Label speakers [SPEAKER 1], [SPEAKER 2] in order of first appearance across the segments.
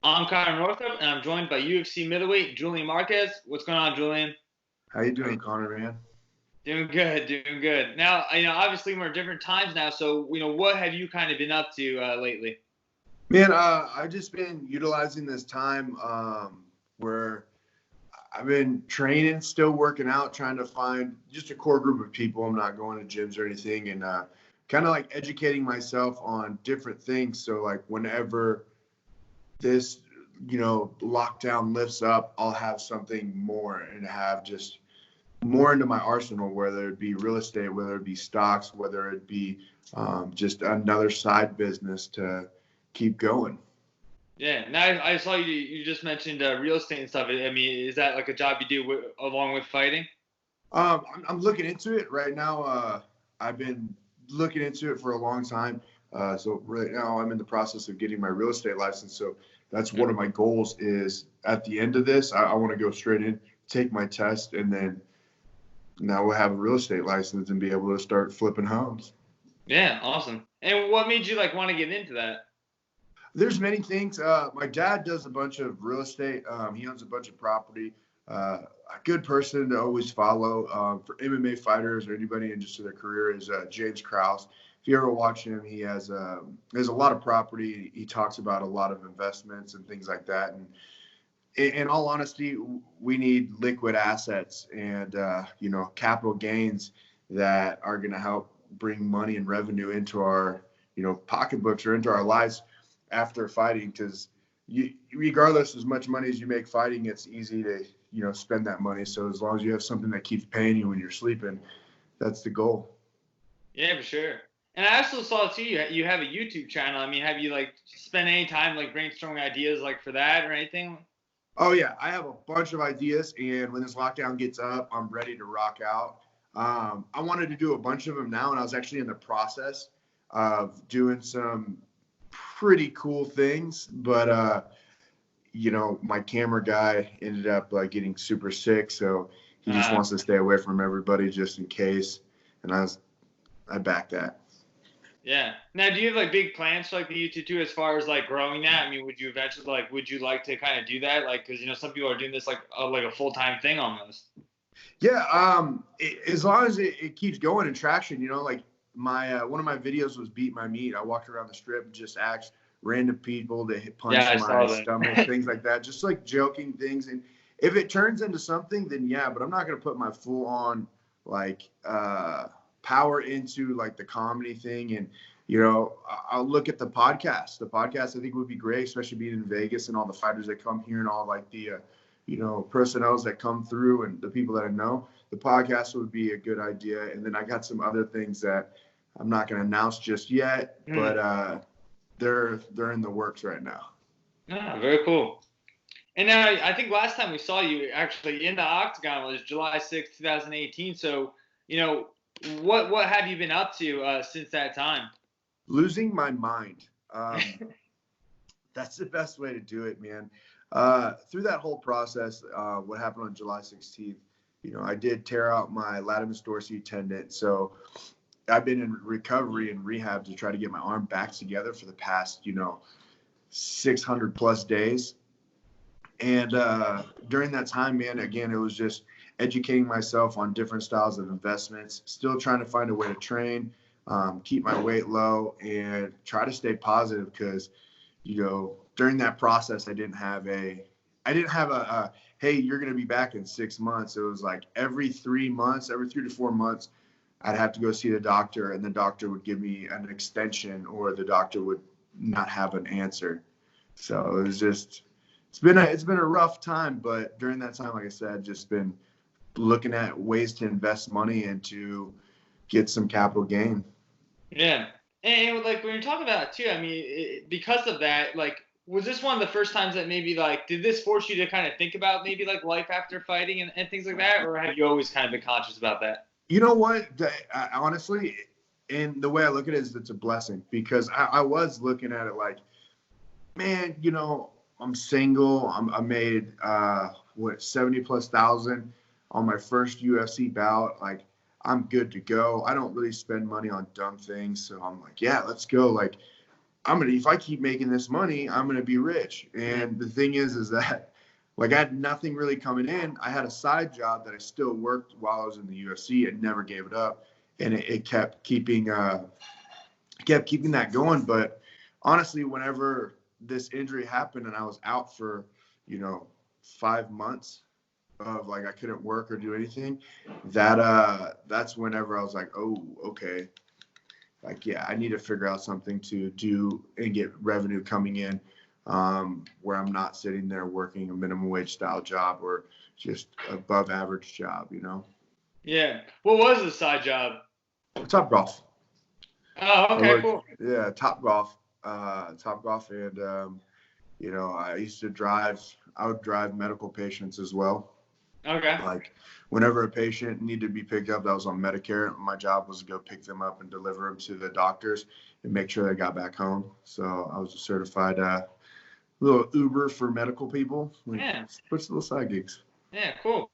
[SPEAKER 1] I'm Connor Northrup, and I'm joined by UFC middleweight Julian Marquez. What's going on, Julian?
[SPEAKER 2] How you doing, Connor, man?
[SPEAKER 1] Doing good, doing good. Now, obviously we're at different times now, so what have you kind of been up to lately?
[SPEAKER 2] Man, I've just been utilizing this time where I've been training, still working out, trying to find just a core group of people. I'm not going to gyms or anything, and kind of like educating myself on different things. So like whenever this, lockdown lifts up, I'll have something more and have just more into my arsenal, whether it be real estate, whether it be stocks, whether it be just another side business to keep going.
[SPEAKER 1] Yeah. Now I saw you. You just mentioned real estate and stuff. I mean, is that like a job you do along with fighting?
[SPEAKER 2] I'm looking into it right now. I've been looking into it for a long time. So right now I'm in the process of getting my real estate license. So that's one of my goals is at the end of this, I want to go straight in, take my test, and then now we'll have a real estate license and be able to start flipping homes.
[SPEAKER 1] Yeah, awesome. And what made you like want to get into that?
[SPEAKER 2] There's many things. My dad does a bunch of real estate. He owns a bunch of property. A good person to always follow for MMA fighters or anybody interested in their career is James Krause. If you ever watch him, he has a lot of property. He talks about a lot of investments and things like that. And in all honesty, we need liquid assets and capital gains that are going to help bring money and revenue into our pocketbooks or into our lives after fighting, because regardless as much money as you make fighting, it's easy to spend that money. So as long as you have something that keeps paying you when you're sleeping, that's the goal.
[SPEAKER 1] Yeah, for sure. And I also saw too you have a YouTube channel. I mean, have you like spent any time like brainstorming ideas like for that or anything?
[SPEAKER 2] Oh yeah, I have a bunch of ideas, and when this lockdown gets up, I'm ready to rock out. I wanted to do a bunch of them now, and I was actually in the process of doing some pretty cool things, but my camera guy ended up like getting super sick, so he just wants to stay away from everybody just in case, and I backed that.
[SPEAKER 1] Yeah. Now, do you have like big plans for like the YouTube too, as far as like growing that? I mean, would you eventually would you like to kind of do that? Like, because some people are doing this like a full-time thing almost.
[SPEAKER 2] Yeah, as long as it keeps going in traction, like my one of my videos was beat my meat. I walked around the strip and just asked random people to
[SPEAKER 1] Yeah,
[SPEAKER 2] punch
[SPEAKER 1] I
[SPEAKER 2] my
[SPEAKER 1] saw
[SPEAKER 2] stomach,
[SPEAKER 1] that.
[SPEAKER 2] things like that, just like joking things. And if it turns into something, then yeah, but I'm not gonna put my full on like power into like the comedy thing. And I'll look at the podcast. The podcast I think would be great, especially being in Vegas and all the fighters that come here and all like the personnels that come through and the people that I know. The podcast would be a good idea. And then I got some other things that I'm not going to announce just yet, but they're in the works right now.
[SPEAKER 1] Yeah, very cool. And now I think last time we saw you actually in the octagon was July 6th, 2018. So what have you been up to since that time?
[SPEAKER 2] Losing my mind. That's the best way to do it, man. Through that whole process, what happened on July 16th, I did tear out my latimus dorsi tendon. So I've been in recovery and rehab to try to get my arm back together for the past, 600 plus days. And during that time, man, again, it was just educating myself on different styles of investments, still trying to find a way to train, keep my weight low, and try to stay positive because, during that process, I didn't have a hey, you're going to be back in 6 months. It was like every 3 months, every 3 to 4 months, I'd have to go see the doctor, and the doctor would give me an extension, or the doctor would not have an answer. So it was just, it's been a rough time, but during that time, like I said, just been looking at ways to invest money and to get some capital gain.
[SPEAKER 1] Yeah. And like when you're talking about it too, I mean, because of that, like, was this one of the first times that maybe like, did this force you to kind of think about maybe like life after fighting and things like that? Or have you always kind of been conscious about that?
[SPEAKER 2] You know what? Honestly, and the way I look at it is it's a blessing, because I was looking at it like, man, I'm single. I made 70 plus thousand on my first UFC bout. Like, I'm good to go. I don't really spend money on dumb things. So I'm like, yeah, let's go. Like, if I keep making this money, I'm gonna be rich. And the thing is that like I had nothing really coming in. I had a side job that I still worked while I was in the UFC. I never gave it up, and it kept keeping that going. But honestly, whenever this injury happened and I was out for 5 months of like I couldn't work or do anything, that's whenever I was like, oh, okay, like, yeah, I need to figure out something to do and get revenue coming in, where I'm not sitting there working a minimum wage style job or just above average job,
[SPEAKER 1] Yeah. What was the side job?
[SPEAKER 2] Top golf.
[SPEAKER 1] Oh, okay, cool.
[SPEAKER 2] Yeah, Top Golf. And I would drive medical patients as well.
[SPEAKER 1] Okay.
[SPEAKER 2] Like whenever a patient needed to be picked up that was on Medicare, my job was to go pick them up and deliver them to the doctors and make sure they got back home. So I was a certified little Uber for medical people.
[SPEAKER 1] Yeah.
[SPEAKER 2] Switch little side gigs.
[SPEAKER 1] Yeah, cool.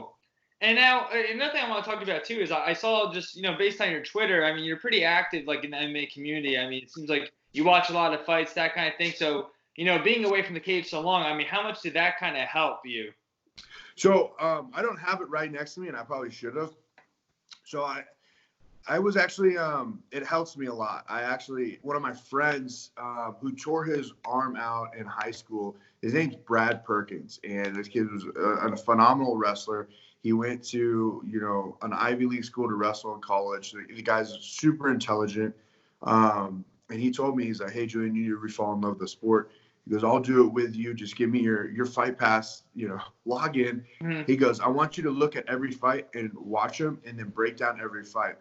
[SPEAKER 1] And now another thing I want to talk to you about too is I saw just based on your Twitter, I mean you're pretty active like in the MMA community. I mean it seems like you watch a lot of fights, that kind of thing. So being away from the cage so long, I mean how much did that kind of help you?
[SPEAKER 2] So I don't have it right next to me, and I probably should have. So I was actually it helps me a lot. One of my friends who tore his arm out in high school, his name's Brad Perkins, and this kid was a phenomenal wrestler. He went to an Ivy League school to wrestle in college. The guy's super intelligent, and he told me, he's like, hey Julian, you need to re-fall in love with the sport. He goes, I'll do it with you. Just give me your fight pass, log in. Mm-hmm. He goes, I want you to look at every fight and watch them and then break down every fight.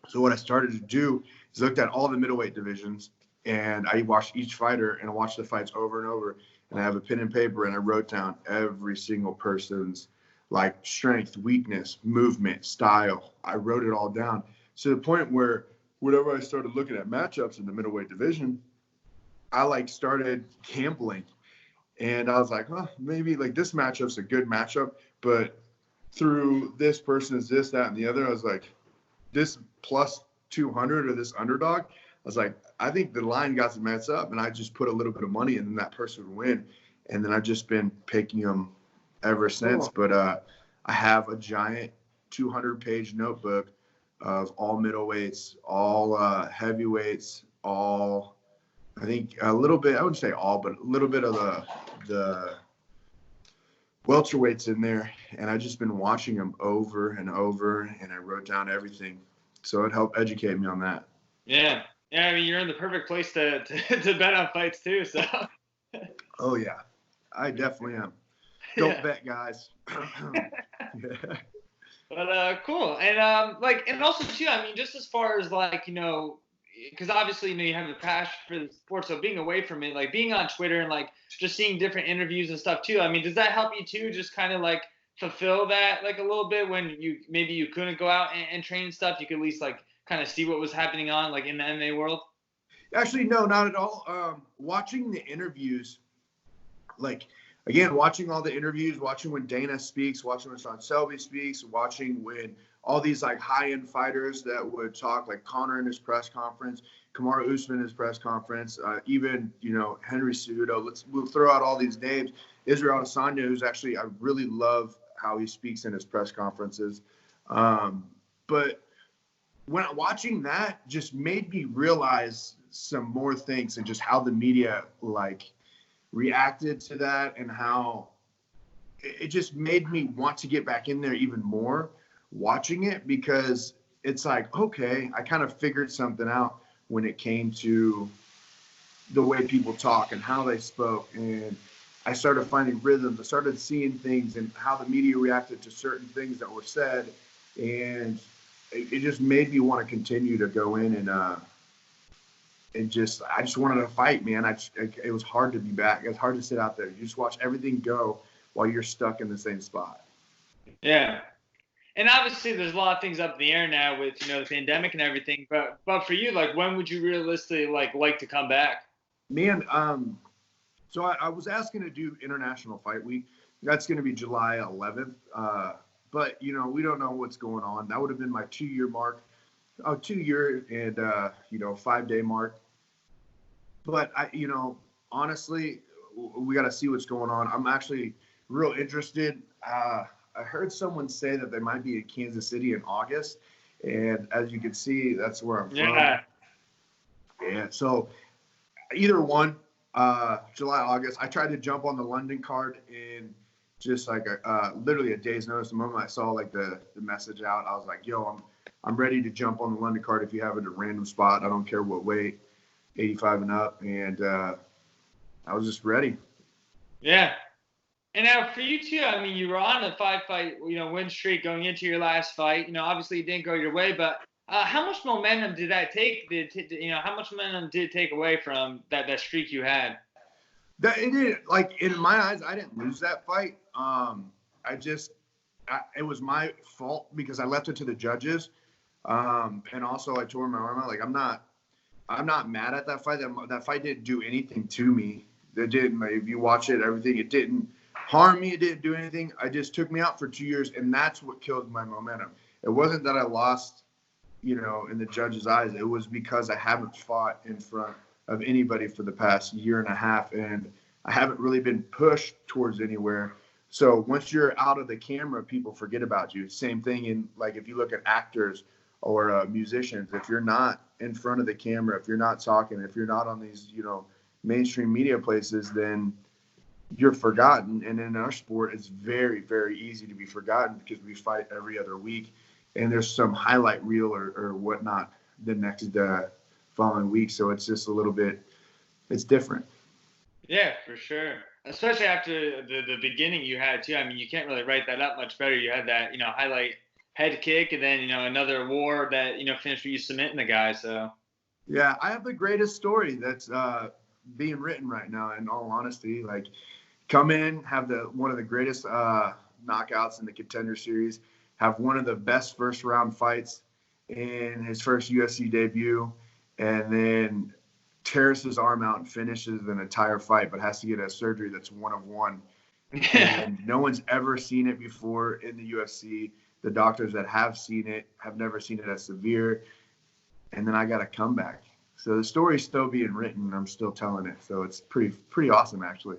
[SPEAKER 2] So what I started to do is looked at all the middleweight divisions, and I watched each fighter and I watched the fights over and over. And I have a pen and paper and I wrote down every single person's like strength, weakness, movement, style. I wrote it all down to the point where whenever I started looking at matchups in the middleweight division, I like started gambling, and I was like, maybe like this matchup's a good matchup, but through this person's this, that, and the other, I was like, this plus 200 or this underdog, I was like, I think the line got to match up, and I just put a little bit of money and then that person would win. And then I've just been picking them ever since. Cool. But I have a giant 200-page notebook of all middleweights, all heavyweights, all, I think a little bit, I wouldn't say all, but a little bit of the welterweights in there. And I've just been watching them over and over, and I wrote down everything. So it helped educate me on that.
[SPEAKER 1] Yeah. Yeah, I mean, you're in the perfect place to bet on fights too, so.
[SPEAKER 2] Oh, yeah. I definitely am. Don't bet, guys.
[SPEAKER 1] Yeah. But cool. And and also too, I mean, just as far as like, because obviously, you have a passion for the sport, so being away from it, like being on Twitter and like just seeing different interviews and stuff too. I mean, does that help you too? Just kind of like fulfill that like a little bit when you couldn't go out and train and stuff. You could at least like kind of see what was happening on like in the MMA world.
[SPEAKER 2] Actually, no, not at all. Watching the interviews, like again, watching all the interviews, watching when Dana speaks, watching when Sean Selby speaks, watching when all these like high-end fighters that would talk, like Conor in his press conference, Kamaru Usman in his press conference, even Henry Cejudo. We'll throw out all these names. Israel Adesanya, who's actually, I really love how he speaks in his press conferences. But when watching that just made me realize some more things and just how the media like reacted to that, and how it just made me want to get back in there even more watching it, because it's like, okay, I kind of figured something out when it came to the way people talk and how they spoke. And I started finding rhythms. I started seeing things and how the media reacted to certain things that were said. And it just made me want to continue to go in and I just wanted to fight, man. It was hard to be back. It was hard to sit out there. You just watch everything go while you're stuck in the same spot.
[SPEAKER 1] Yeah. And obviously there's a lot of things up in the air now with, the pandemic and everything. But for you, like, when would you realistically like to come back?
[SPEAKER 2] Man, so I was asking to do International Fight Week. That's going to be July 11th. But, we don't know what's going on. That would have been my 2-year mark. 2-year and, 5-day mark. but honestly, we got to see what's going on. I'm actually real interested. I heard someone say that they might be in Kansas City in August, and as you can see, that's where I'm from.
[SPEAKER 1] Yeah.
[SPEAKER 2] Yeah. So either one, July, August. I tried to jump on the London card in just like literally a day's notice. The moment I saw like the message out, I was like, "Yo, I'm ready to jump on the London card if you have it at a random spot. I don't care what weight, 85 and up." And I was just ready.
[SPEAKER 1] Yeah. And now for you too, I mean, you were on a 5-fight, win streak going into your last fight. Obviously it didn't go your way, but how much momentum did that take? How much momentum did it take away from that streak you had?
[SPEAKER 2] It did. Like in my eyes, I didn't lose that fight. It was my fault because I left it to the judges. And also I tore my arm out. Like I'm not mad at that fight. That fight didn't do anything to me. It didn't. Like, if you watch it, everything, it didn't harm me. It didn't do anything. It just took me out for 2 years, and that's what killed my momentum. It wasn't that I lost, in the judge's eyes. It was because I haven't fought in front of anybody for the past year and a half, and I haven't really been pushed towards anywhere. So once you're out of the camera, people forget about you. Same thing in like if you look at actors or musicians, if you're not in front of the camera, if you're not talking, if you're not on these, mainstream media places, then you're forgotten. And in our sport, it's very, very easy to be forgotten because we fight every other week, and there's some highlight reel or whatnot the next following week. So it's just a little bit, it's different.
[SPEAKER 1] Yeah, for sure. Especially after the beginning you had too. I mean, you can't really write that up much better. You had that, highlight head kick, and then, another war that, finished with you submitting the guy. So
[SPEAKER 2] yeah, I have the greatest story that's being written right now, in all honesty. Like, come in, have one of the greatest knockouts in the Contender Series, have one of the best first round fights in his first UFC debut, and then tears his arm out and finishes an entire fight, but has to get a surgery that's one of one. And no one's ever seen it before in the UFC. The doctors that have seen it have never seen it as severe. And then I got a comeback. So the story's still being written, and I'm still telling it. So it's pretty awesome, actually.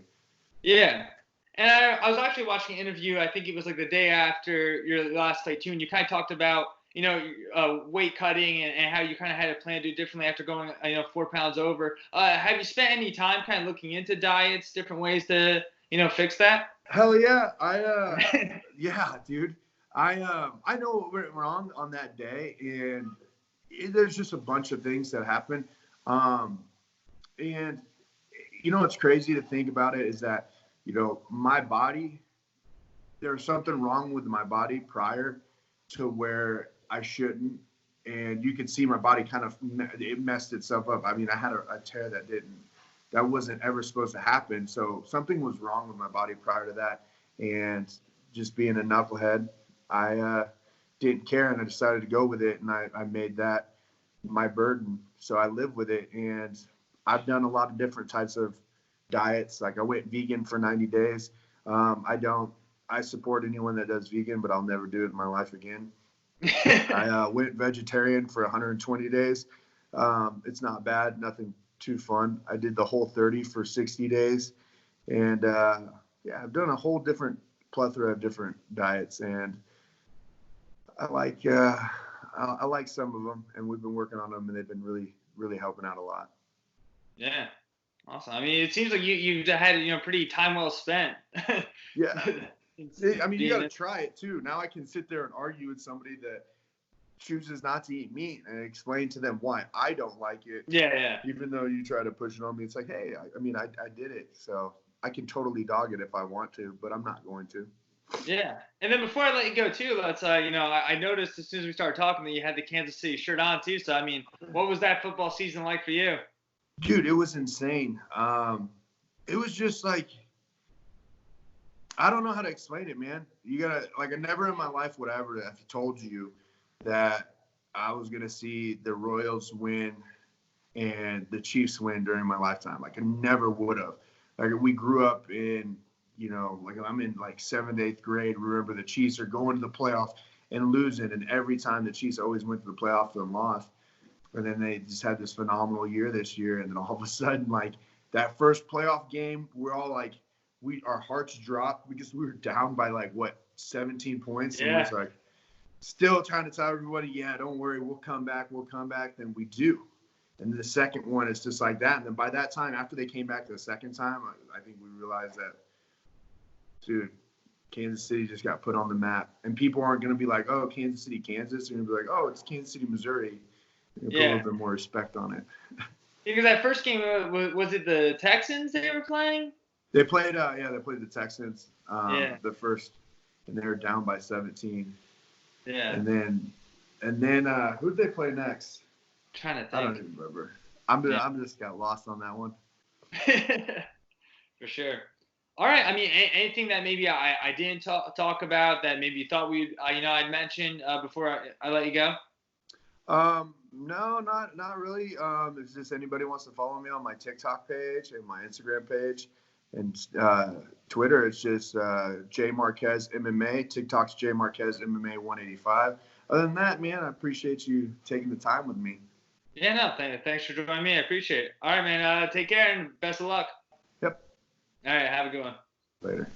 [SPEAKER 1] Yeah. And I was actually watching an interview, I think it was like the day after your last fight too, and you kind of talked about, weight cutting and how you kind of had a plan to do differently after going, 4 pounds over. Have you spent any time kind of looking into diets, different ways to, fix that?
[SPEAKER 2] Hell yeah. Yeah, dude. I know what went wrong on that day, and there's just a bunch of things that happened. And what's crazy to think about it is that, my body, there was something wrong with my body prior to where I shouldn't. And you could see my body kind of, it messed itself up. I mean, I had a tear that wasn't ever supposed to happen. So something was wrong with my body prior to that. And just being a knucklehead, I didn't care, and I decided to go with it. And I made that my burden. So I live with it. And I've done a lot of different types of diets. Like I went vegan for 90 days. I support anyone that does vegan, but I'll never do it in my life again. I went vegetarian for 120 days. It's not bad, nothing too fun. I did the Whole30 for 60 days. And I've done a whole different plethora of different diets. And I like some of them, and we've been working on them, and they've been really, really helping out a lot.
[SPEAKER 1] Yeah. Awesome. I mean, it seems like you've had, pretty time well spent.
[SPEAKER 2] Yeah. I mean, you got to try it too. Now I can sit there and argue with somebody that chooses not to eat meat and explain to them why I don't like it.
[SPEAKER 1] Yeah.
[SPEAKER 2] Even though you try to push it on me, it's like, hey, I did it. So I can totally dog it if I want to, but I'm not going to.
[SPEAKER 1] Yeah. And then before I let you go too, let's I noticed as soon as we started talking that you had the Kansas City shirt on too. So I mean, what was that football season like for you?
[SPEAKER 2] Dude, it was insane. It was just like, I don't know how to explain it, man. You gotta, like, I never in my life would ever have told you that I was gonna see the Royals win and the Chiefs win during my lifetime. Like I never would have. Like we grew up in, like I'm in like 7th, 8th grade. Remember the Chiefs are going to the playoffs and losing, and every time the Chiefs always went to the playoffs and lost. And then they just had this phenomenal year this year. And then all of a sudden, like that first playoff game, we're all like, our hearts dropped because we were down by 17 points. And we're just like, still trying to tell everybody, yeah, don't worry, we'll come back. Then we do. And then the second one is just like that. And then by that time, after they came back the second time, I think we realized that, dude, Kansas City just got put on the map. And people aren't going to be like, oh, Kansas City, Kansas. They're going to be like, oh, it's Kansas City, Missouri. Put a little bit more respect on it.
[SPEAKER 1] Because that first game, was it the Texans they were playing?
[SPEAKER 2] They played, they played the Texans. The first, and they were down by 17.
[SPEAKER 1] Yeah.
[SPEAKER 2] And then who did they play next?
[SPEAKER 1] I'm trying to think.
[SPEAKER 2] I don't even remember. I'm just got lost on that one.
[SPEAKER 1] For sure. All right. I mean, anything that maybe I didn't talk about that maybe you thought we'd, I'd mention before I let you go?
[SPEAKER 2] No, not really. If just anybody wants to follow me on my TikTok page and my Instagram page and Twitter, it's just J Marquez MMA. TikTok's J Marquez MMA 185. Other than that, man, I appreciate you taking the time with me.
[SPEAKER 1] Yeah, no, thanks for joining me. I appreciate it. All right, man. Take care and best of luck.
[SPEAKER 2] Yep.
[SPEAKER 1] All right, have a good one.
[SPEAKER 2] Later.